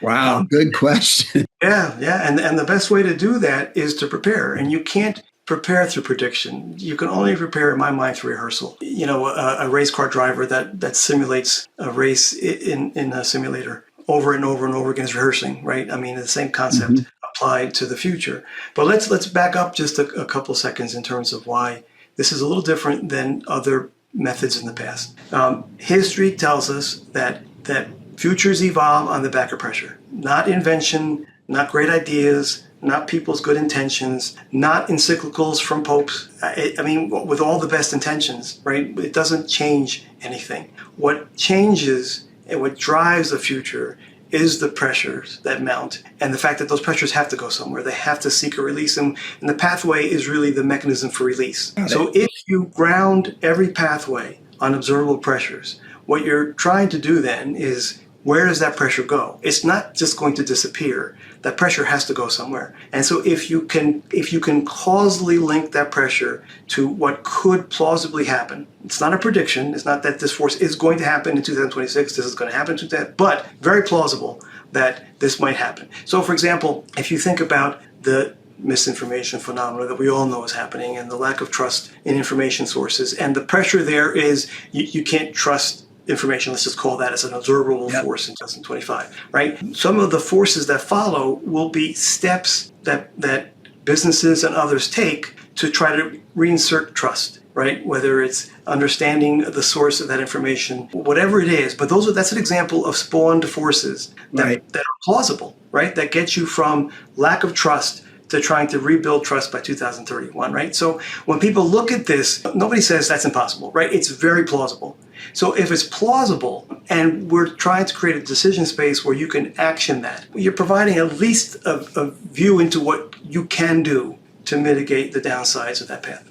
Wow, good question. Yeah. And the best way to do that is to prepare. And you can't prepare through prediction. You can only prepare, in my mind, through rehearsal. A race car driver that simulates a race in a simulator over and over and over again is rehearsing, right? I mean, the same concept applied to the future. But let's back up just a couple seconds in terms of why this is a little different than other methods in the past. History tells us that futures evolve on the back of pressure, not invention, not great ideas, not people's good intentions, not encyclicals from popes. I mean, with all the best intentions, right? It doesn't change anything. What changes and what drives the future is the pressures that mount and the fact that those pressures have to go somewhere. They have to seek a release, and the pathway is really the mechanism for release. So if you ground every pathway on observable pressures, what you're trying to do then is, where does that pressure go? It's not just going to disappear. That pressure has to go somewhere. And so if you can causally link that pressure to what could plausibly happen, it's not a prediction. It's not that this force is going to happen in 2026. This is going to happen in 2026, but very plausible that this might happen. So for example, if you think about the misinformation phenomena that we all know is happening and the lack of trust in information sources, and the pressure there is you can't trust information, let's just call that as an observable force in 2025, right? Some of the forces that follow will be steps that businesses and others take to try to reinsert trust, right? Whether it's understanding the source of that information, whatever it is. But that's an example of spawned forces that are plausible, right? That get you from lack of trust to trying to rebuild trust by 2031, right? So when people look at this, nobody says that's impossible, right? It's very plausible. So if it's plausible and we're trying to create a decision space where you can action that, you're providing at least a view into what you can do to mitigate the downsides of that path.